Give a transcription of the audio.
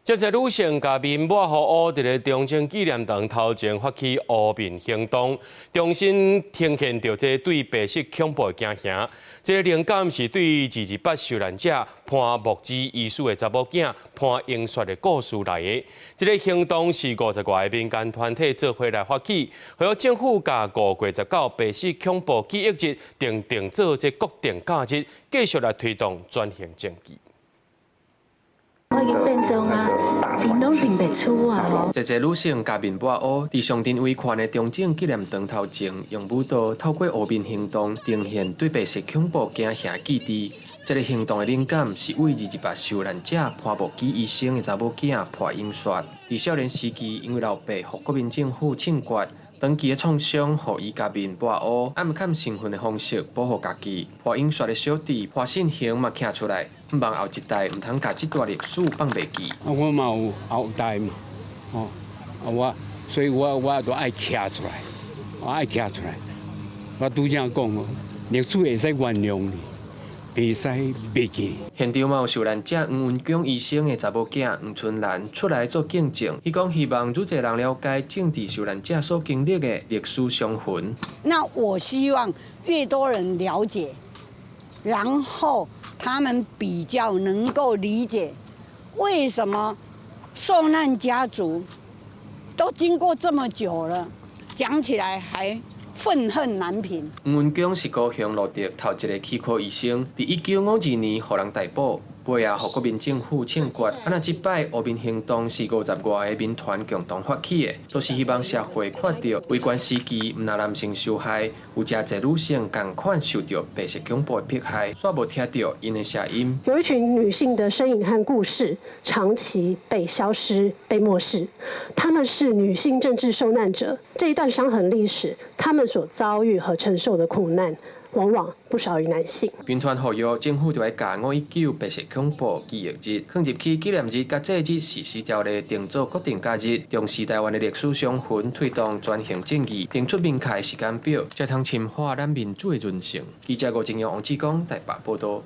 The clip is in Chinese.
這些女性甲面抹互烏佇咧中正紀念堂頭前發起污面行動，重新呈現着這對白色恐怖的驚嚇。這個靈感是對228受難者判木枝醫師的查某囝判刑罰的故事來的。這個行動是50多個民間團體做伙來發起，還有政府甲5月19白色恐怖記憶日定做這國定假日，繼續來推動轉型正義。我已經變裝啊，面攏認袂出啊吼。一個女性甲面抹烏，佇上陣圍寬的中正紀念堂頭前，用舞蹈透過污面行動，呈現對白色恐怖驚嚇記憶。這個行動的靈感是為228受難者判無期以上的查某囝判刑罰。佇少年時期，因為老爸予國民政府槍決。長期的創傷，予伊甲面抹烏，暗砍身份的方式保護家己。判刑罰的小弟判信刑嘛徛出來，希望後一代唔通甲這段歷史放袂記。我嘛有後代嘛，所以我都愛徛出來，我愛徛出來。我拄則講，歷史會使原諒你。袂使袂記。現場嘛有受難者黃文強醫生的查某囝黃春蘭出來做見證，伊講希望愈濟人了解政治受難者所經歷的歷史傷痕。那我希望越多人了解，然後他們比較能夠理解為什麼受難家族都經過這麼久了，講起來還憤恨難平。黃文強是高雄路德頭一個齒科醫生，佇1952年互人逮捕，尾啊，互國民政府槍決。那這擺污面行動是50外個民團共同發起的，都是希望社會看到維權時期唔那男性受害，有真儕女性同款受到白色恐怖的迫害，煞無聽到因的聲音。有一群女性的身影和故事，長期被消失、被漠視。她們是女性政治受難者，這一段傷痕歷史，她們所遭遇和承受的苦難，往往不少於男性。民團呼籲政府就要把519白色恐怖記憶日放入去紀念日甲祭日實施條例，定做國定假日，重視台灣的歷史傷痕，推動轉型正義，定出明確時間表，才通深化咱民主的韌性。記者吳正陽、王志剛台北報道。